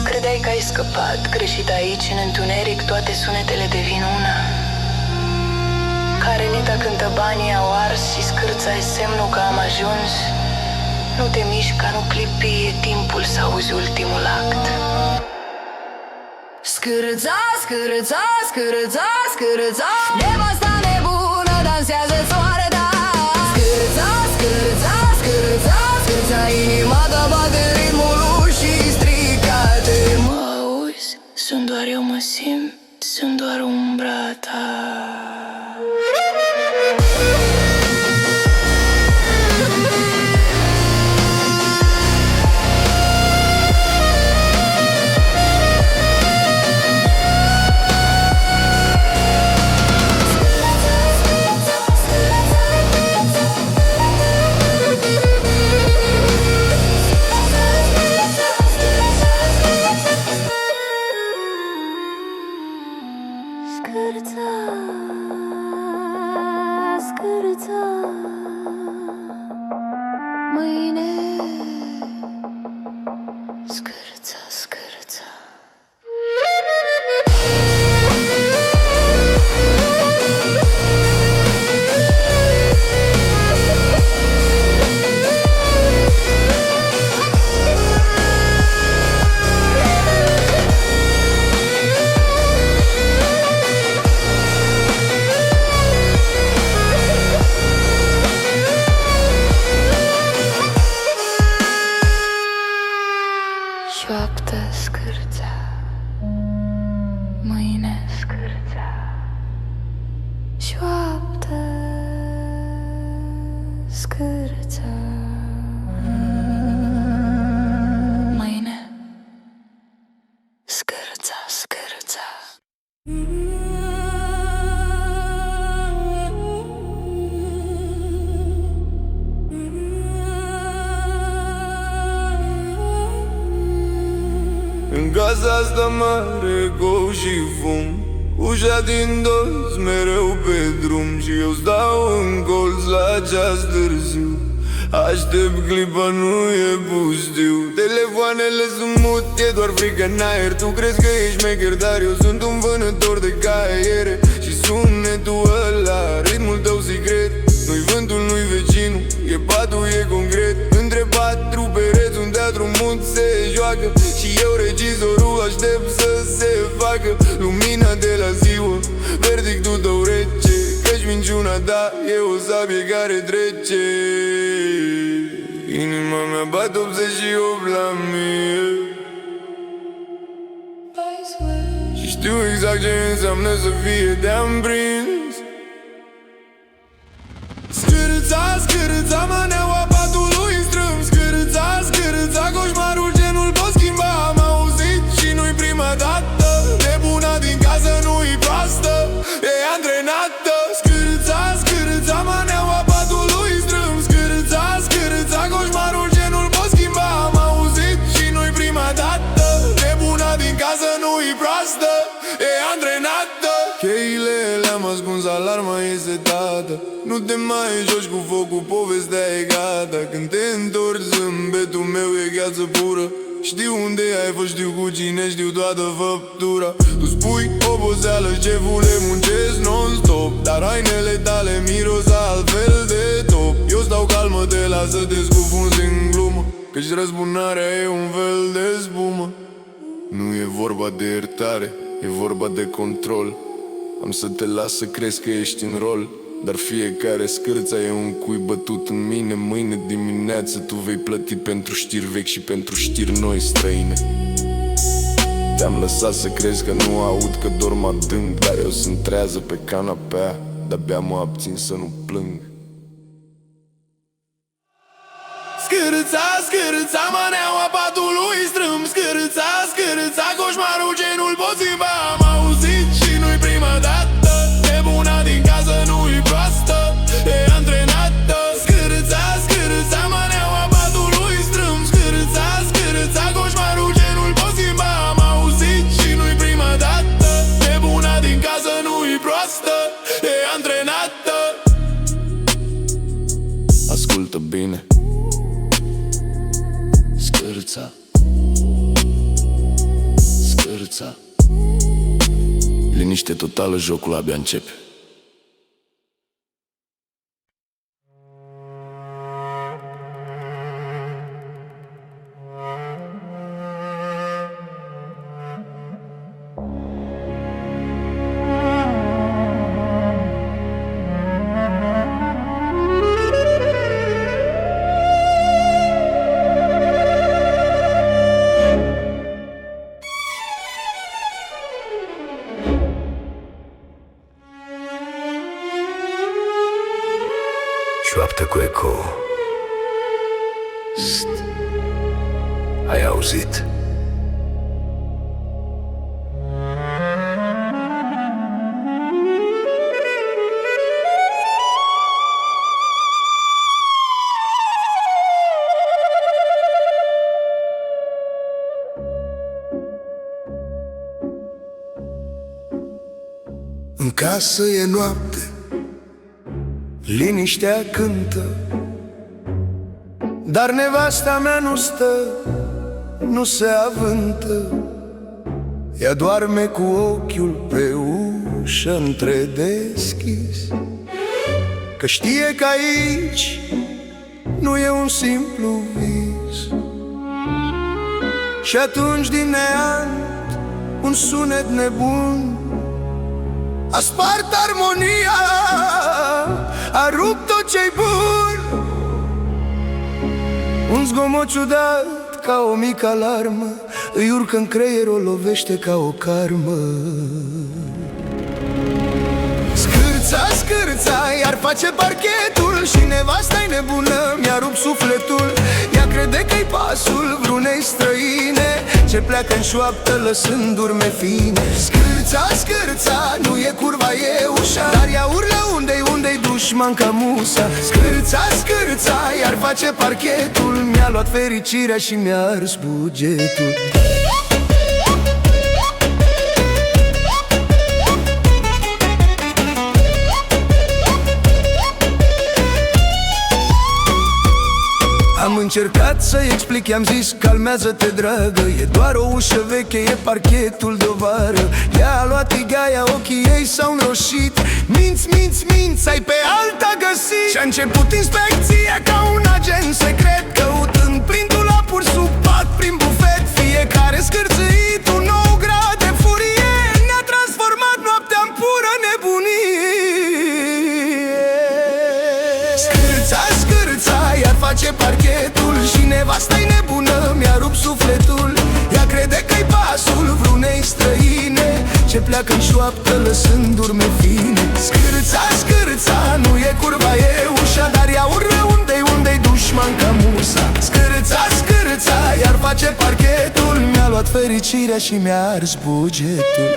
Speaker 4: Crede
Speaker 1: Credeai că ai scăpat, greșit aici, în întuneric, toate sunetele devin una. Carelita cântă banii au ars și scârța e semnul că am ajuns. Nu te mișca, nu clipi, e timpul să auzi ultimul act.
Speaker 2: Scârța, scârța, scârța, scârța, nevasta nebună dansează soare, da. Scârța, scârța, scârța, scârța, inima ta bate ritmul ușii stricate.
Speaker 1: Mă auzi? Sunt doar eu, mă simt, sunt doar umbra ta.
Speaker 4: Scârța, scârța, mâine. Scârța, scârța.
Speaker 1: Șoaptă scârța, mâine scârța. Șoaptă scârța, mâine scârța, scârța.
Speaker 5: În casa asta mare, gou și fum, ușa din dos mereu pe drum. Și eu stau în colț la ceas târziu, aștept clipa, nu e pustiu. Telefoanele sunt mut, e doar frică în aer. Tu crezi că ești șmecher, dar eu sunt un vânător de caiere. Și sunetul ăla, ritmul tău secret. Nu-i vântul, nu-i vecinul, e patul, e concret. Între patru pereți un teatru mut se joacă. Și eu, regizorul, aștept să se facă lumina de la ziua, verdictul tău rece. Căci minciuna ta e o sabie care trece. Inima mea bate 88 la mie și știu exact ce înseamnă să fie te-am prins. Scârța, scârța, maneaua patului strâmb. Scârța, scârța, coșmarul ce nu-l pot schimba. Am auzit și nu-i prima dată, nebuna din casă nu-i proastă, e antrenată. Scârța, scârța, maneaua patului strâmb. Scârța, scârța, coșmarul ce nu-l pot schimba. Am auzit și nu-i prima dată, nebuna din casă nu-i proastă, e antrenată. Cheile le-am ascuns, alarma e setată. Nu te mai joci cu focul, povestea e gata. Când te întorci, zâmbetul meu e gheață pură. Știu unde ai fost, știu cu cine, știu toată făptura. Tu spui oboseală, șefule, muncesc non-stop, dar hainele tale miros altfel de top. Eu stau calmă, te las să te scufunzi în glumă, căci răzbunarea e un fel de spumă. Nu e vorba de iertare, e vorba de control. Am să te las să crezi că ești în rol, dar fiecare scârță e un cui bătut în mine. Mâine dimineață tu vei plăti pentru știri vechi și pentru știri noi străine. Te-am lăsat să crezi că nu aud, că dorm adânc, dar eu sunt trează pe canapea, de-abia mă abțin să nu plâng. Scârța, scârța, maneaua patului strâmb. Scârța, scârța, coșmarul ce nu-l pot schimba. Am auzit și nu-i prima dată, nebuna din casă nu-i proastă, e antrenată. Scârța, scârța, maneaua patului strâmb. Scârța, scârța, coșmarul ce nu-l pot schimba. Am auzit și nu-i prima dată, nebuna din casă nu-i proastă, e antrenată. Ascultă bine, scârța,
Speaker 7: scârța. Liniște totală, jocul abia începe.
Speaker 8: Șoaptă cu eco. Ai auzit?
Speaker 7: În casă e noapte, liniștea cântă, dar nevasta mea nu stă, nu se avântă. Ea doarme cu ochiul pe ușă întredeschis, că știe că aici nu e un simplu vis. Și atunci din neant un sunet nebun a spart armonia, a rupt tot ce-i bun. Un zgomot ciudat ca o mică alarmă îi urcă în creier, o lovește ca o karmă. Scârța, scârța, iar face parchetul și nevasta-i nebună, mi-a rupt sufletul. Ea crede că-i pasul vreunei străine ce pleacă în șoaptă lăsând urme fine. Scârța, scârța, nu e curva, e ușa, dar ea urlă unde-i dușman ca musa. Scârța, scârța, iar face parchetul, mi-a luat fericirea și mi-a ars bugetul. Am încercat să-i explic, i-am zis calmează-te dragă, e doar o ușă veche, e parchetul de-o vară. Ea a luat tigaia, ochii ei s-au înroșit. Minți, minți, minți, ai pe alta găsit. Și-a început inspecția ca un agent secret, căutând prin dulapuri, sub pat, prin bufet. Fiecare scârțâit, un nou grad de furie, ne-a transformat noaptea în pură nebunie. Scârța, scârța, iar face parchetul și nevasta-i nebună, mi-a rupt sufletul. Ea crede că-i pasul vreunei străine ce pleacă în șoaptă lăsând urme fine. Scârța, scârța, nu e curva, e ușa, dar ea urlă unde-i dușman ca musa. Scârța, scârța, iar face parchetul, mi-a luat fericirea și mi-a ars bugetul.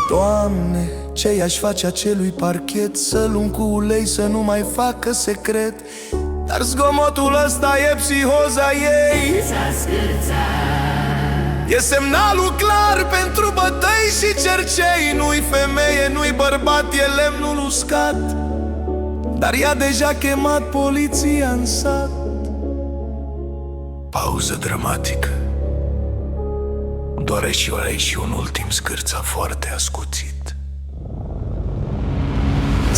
Speaker 7: Doamne, ce i-aș face acelui parchet, să-l un cu ulei, să nu mai facă secret. Dar zgomotul ăsta e psihoza ei, e semnalul clar pentru bătăi și cercei. Nu-i femeie, nu-i bărbat, e lemnul uscat, dar ea deja chemat poliția în sat. Pauză dramatică. Doare și ora și un ultim scârța foarte ascuțit.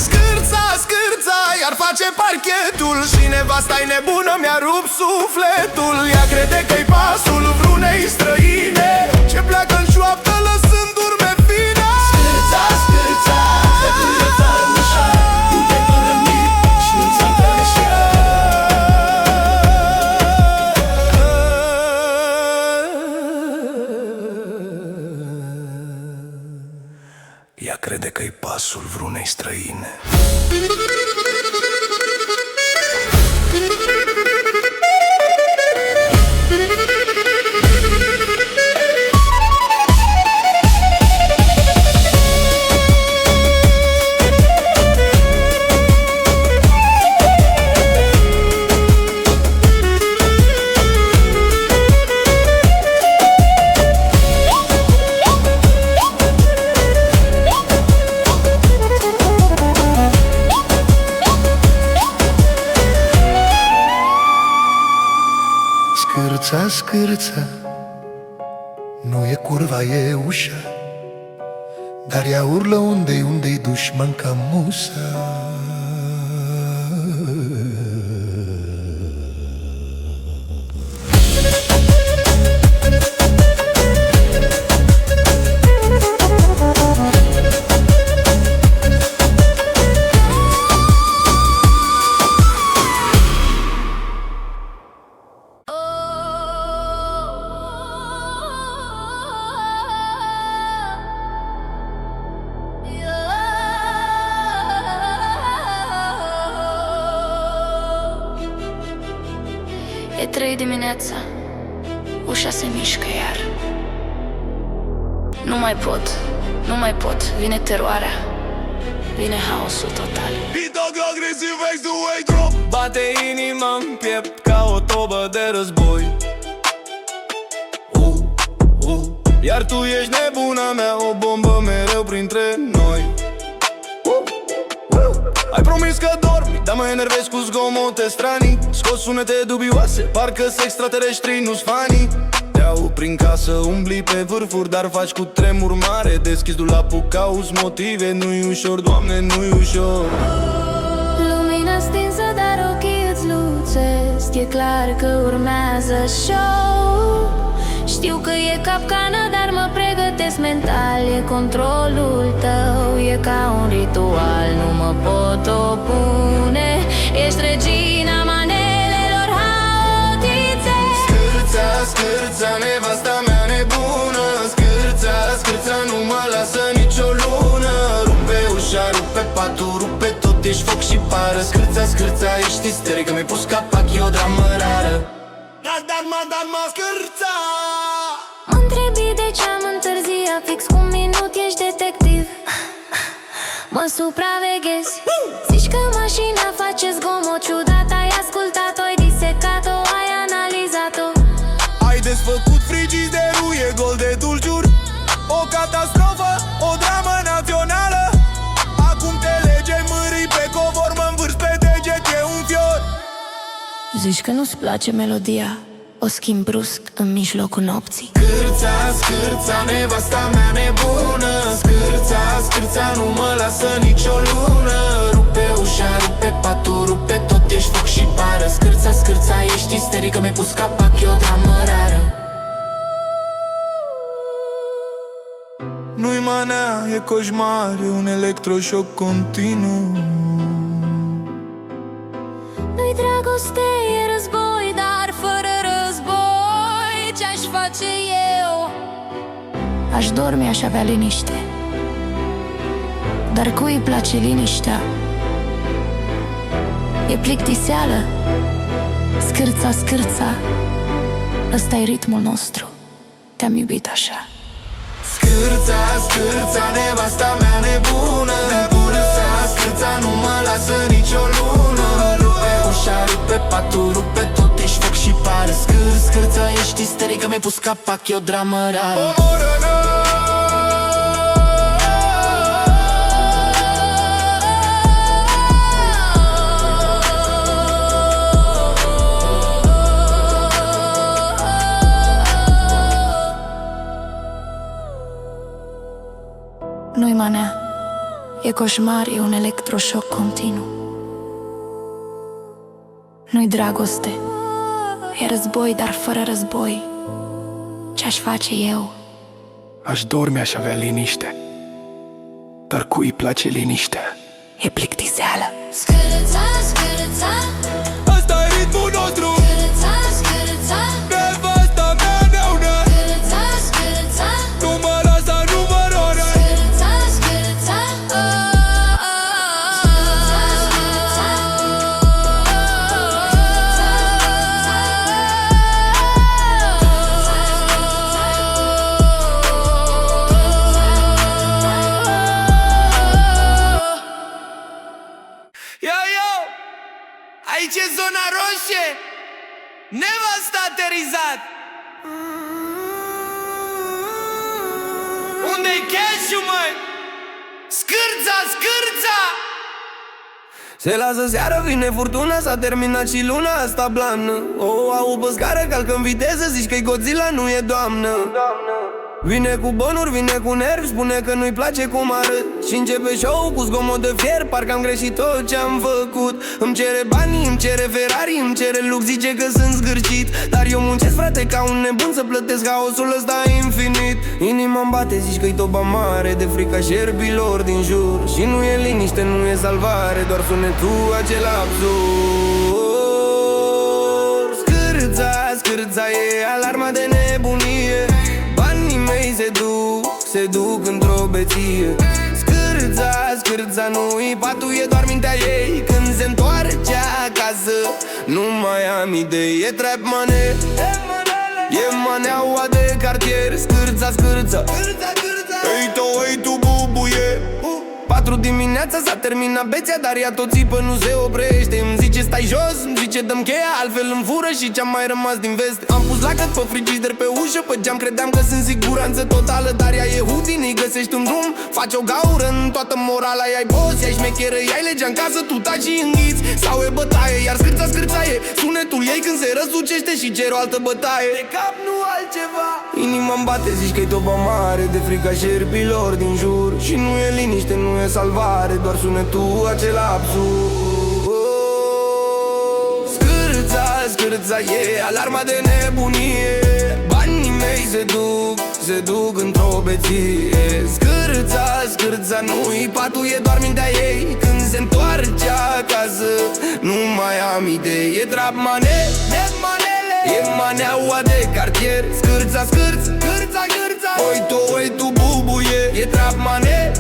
Speaker 7: Scârța, scârța, iar face parchetul și nevasta-i nebună, mi-a rupt sufletul. Ea crede că-i pasul vreunei străine ce pleacă în șoaptă lăsând urme fine. Scârța, scârța, se duce farmușa, unde părămit și nu-ți întâlnești. Ea crede că-i pasul vreunei străine. Scârța, scârța, nu e curva, e ușa, dar ea urlă unde-i dușman ca musa.
Speaker 4: E 3 dimineața, ușa se mișcă iar. Nu mai pot, vine teroarea, vine haosul total.
Speaker 5: Beat-dog agresiv, X2
Speaker 8: Bate inima-n piept ca o tobă de război. Iar tu ești nebuna mea, o bombă mereu printre noi. Ai promis că dormi, dar mă enervezi cu zgomote stranii. Scos sunete dubioase, parcă-s extraterestri, nu-s fanii. Te-au prin casă, umbli pe vârfuri, dar faci cu tremur mare. Deschizi dulapul, cauzi motive, nu-i ușor, Doamne, nu-i ușor.
Speaker 4: Lumina stinsă, dar ochii îți luțesc. E clar că urmează show. Știu că e capcană, dar mă pregătesc mental. E controlul tău, e ca un ritual, nu mă pot opune. Ești regina manelelor haotițe.
Speaker 8: Scârța, scârța, nevasta mea nebună. Scârța, scârța, nu mă lasă nicio lună. Rupe ușa, rupe patul, rupe tot, ești foc și pară. Scârța, scârța, ești isterică, mi-ai pus capac, e o dramă rară.
Speaker 5: Dar scârța.
Speaker 4: Mă întrebi de ce am întârziat, fix cu un minut ești detectiv. Mă supraveghezi. Zici că mașina face zgomot ciudat. Ai ascultat-o, ai disecat-o, ai analizat-o.
Speaker 8: Ai desfăcut frigiderul, e gol de dulciuri. O catastrofă, o dramă națională. Acum te lege mârii pe covor, mă învârți pe deget, e un fior.
Speaker 4: Zici că nu-ți place melodia, o schimb brusc în mijlocul nopții.
Speaker 8: Scârța, scârța, nevasta mea nebună. Scârța, scârța, nu mă lasă nicio lună. Rupe ușa, rupe patul, rupe tot, ești foc și pară. Scârța, scârța, ești isterică, mi-ai pus capac, e o dramă rară. Nu-i manea, e coșmar, e un electroșoc continuu.
Speaker 4: Nu-i dragoste, e război, dar fără război ce-aș face eu? Aș dormi, aș avea liniște. Dar cui îi place liniștea? E plictiseală. Scârța, scârța, ăsta-i ritmul nostru. Te-am iubit așa.
Speaker 8: Scârța, scârța, nevasta mea nebună. Scârța, scârța, nu mă lasă nicio lună. Rupe ușa, rupe patul, rupe tot, ești foc și pară. Scârța, ești isterică, mi-ai pus capac, e o dramă rară.
Speaker 4: Nu-i manea, e coșmar, e un electroșoc continuu. Nu-i dragoste, e război, dar fără război ce-aș face eu?
Speaker 5: Aș dormi, aș avea liniște. Dar cui îi place liniștea?
Speaker 4: E plictiseală.
Speaker 2: Scârța, scârța,
Speaker 8: Ăsta-i ritmul nostru.
Speaker 2: scârța, scârța,
Speaker 8: Nevasta mea neună.
Speaker 2: scârța, scârța,
Speaker 8: Nu mă lasă numărone.
Speaker 2: scârța, scârța,
Speaker 8: Yo, aici e zona roșie. Nevasta aterizat. Unde-i cash-ul, măi? Scârța, scârța. Se lasă seara, vine furtuna, s-a terminat și luna asta blană. O au pe scară, calcă în viteză, zici că-i Godzilla, nu e doamnă. Vine cu bonuri, vine cu nervi, spune că nu-i place cum arăt și începe show cu zgomot de fier, parcă am greșit tot ce-am făcut. Îmi cere banii, îmi cere Ferrari, îmi cere lux, zice că sunt zgârcit. Dar eu muncesc, frate, ca un nebun să plătesc haosul ăsta infinit. Inima-mi bate, zici că-i toba mare de frica șerpilor din jur. Și nu e liniște, nu e salvare, doar sunetul acela absurd. Scârța, scârța e alarma de nebunie. Se duc într-o beție. Scârța, scârța, nu-i patul, e doar mintea ei. Când se întoarce acasă, nu mai am idei. E trap money, e maneaua de cartier. Scârța, scârța, ei tu bubuie. 4 dimineața s-a terminat bețea, dar ea tot țipă, nu se oprește. Îmi zice stai jos, îmi zice dăm cheia, altfel îmi fură și ce-am mai rămas din veste. Am pus lacăt pe frigider, pe ușă, pe geam, credeam că sunt siguranță totală. Dar ea e Houdini, găsești un drum, faci o gaură în toată morala. Ea-i boss, ea-i șmecheră, ea-i legea în casă, tu taci și înghiți. Sau e bătaie, iar scârța, scârța e sunetul ei când se răsucește și cer o altă bătaie. De cap, nu altceva. Inima-mi bate, zici că-i toba mare de frica șerpilor din jur. Și nu e liniște, nu e salvare, doar sunetul acela absurd. Scârța, scârța e alarma de nebunie. Banii mei se duc într-o beție. Scârța, scârța, nu-i patul, e doar mintea ei. Când se întoarce acasă, nu mai am idei. E trap mane, e maneaua de cartier. Scârța, scârța, scârța, scârța, oi tu bubuie. E trap mane,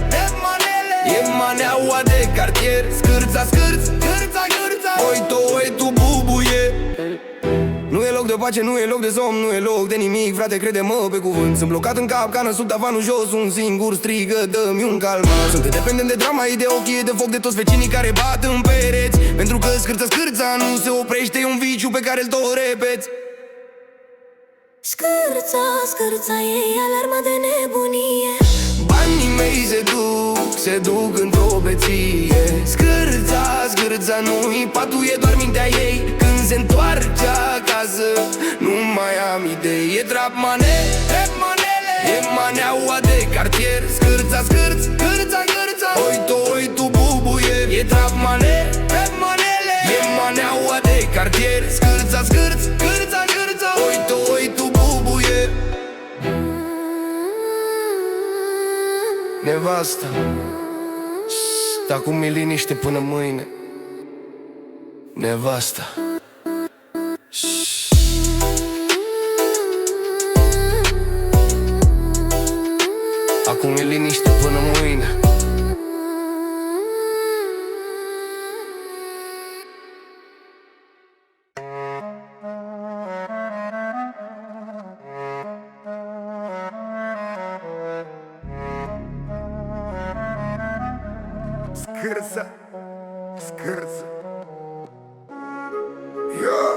Speaker 8: e maneaua de cartier. Scârța, scârța, scârța, scârța, oi tu bubuie. Nu e loc de pace, nu e loc de somn, nu e loc de nimic, frate, crede-mă pe cuvânt. Sunt blocat în capcană, sub tavanul jos, un singur strigă, dă-mi un calmar. Sunt dependent de drama, e de ochi, e de foc, de toți vecinii care bat în pereți. Pentru că scârța, scârța nu se oprește, e un viciu pe care îl tot repeți.
Speaker 4: Scârța, scârța e alarma de nebunie.
Speaker 8: Banii mei se duc într-o beție. Scârța, scârța, nu-i patul, e doar mintea ei. Când se întoarce acasă, nu mai am idei. E trap mane, e maneaua de cartier. Scârța, scârța, scârța, scârța, oi tu bubuie. E trap mane, e maneaua de cartier. Scârța, scârța, scârța, scârța, oi tu bubuie. Nevasta, acum e liniște până mâine. Nevasta, acum e liniște până mâine.
Speaker 7: Scârța, scârța. Yeah.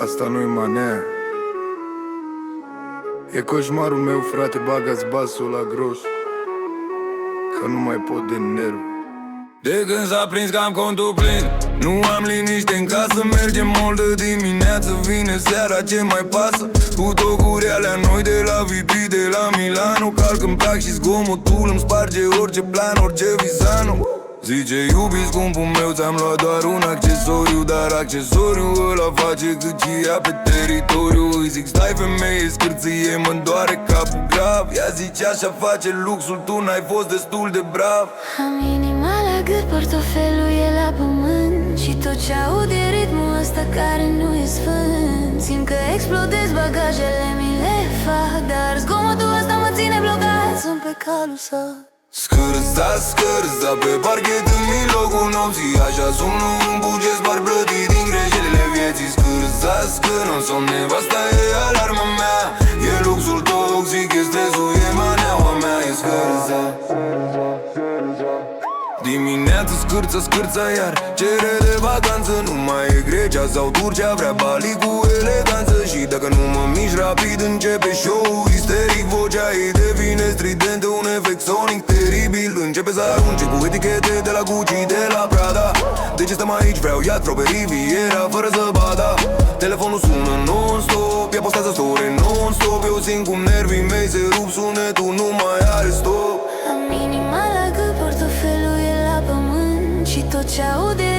Speaker 7: Asta nu-i manea. E coșmarul meu, frate, bagați basul la gros, că nu mai pot de nervi.
Speaker 8: De când s-a prins că am contul plin, nu am liniște în casă. Mergem mult de dimineață, vine seara, ce mai pasă? Cu tocuri alea noi de la VIP, de la Milano. Calc în prag și zgomotul îmi sparge orice plan, orice visano. Zice iubi scumpul meu, ți-am luat doar un accesoriu, dar accesoriul ăla face cât și ea pe teritoriu. Îi zic stai femeie, scârție, mă doare capul grav. Ea zice așa face luxul, tu n-ai fost destul de brav.
Speaker 4: Am inima la gât, portofelul e la pământ și tot ce aud e ritmul ăsta care nu e sfânt. Simt că explodez, bagajele mi le fac, dar zgomotul ăsta mă ține blocat, sunt pe calul său.
Speaker 8: Scârța, scârța pe parchet în mijlocul nopții. Așa sună un buget spar plătit din greșelile vieții. Scârța, scârța, somn, nevasta e alarma mea. E luxul toxic, e stresul, e maneaua mea. E scârța. Dimineața scârța scârță, scârță iar cere de vacanță. Nu mai e Grecia sau Turcia, vrea Bali cu eleganță. Și dacă nu mă mișc rapid începe show isteric. Vocea ei devine stridentă, un efect sonic teribil. Începe să arunce cu etichete de la Gucci, de la Prada. De ce stăm aici? Vreau iad, vreau pe Riviera fără zăpada. Telefonul sună non-stop, ea postează story non-stop. Eu simt cum nervii mei se rup, sunetul nu mai are stop.
Speaker 4: Am inima la gât, portofelul e la pământ și tot ce aude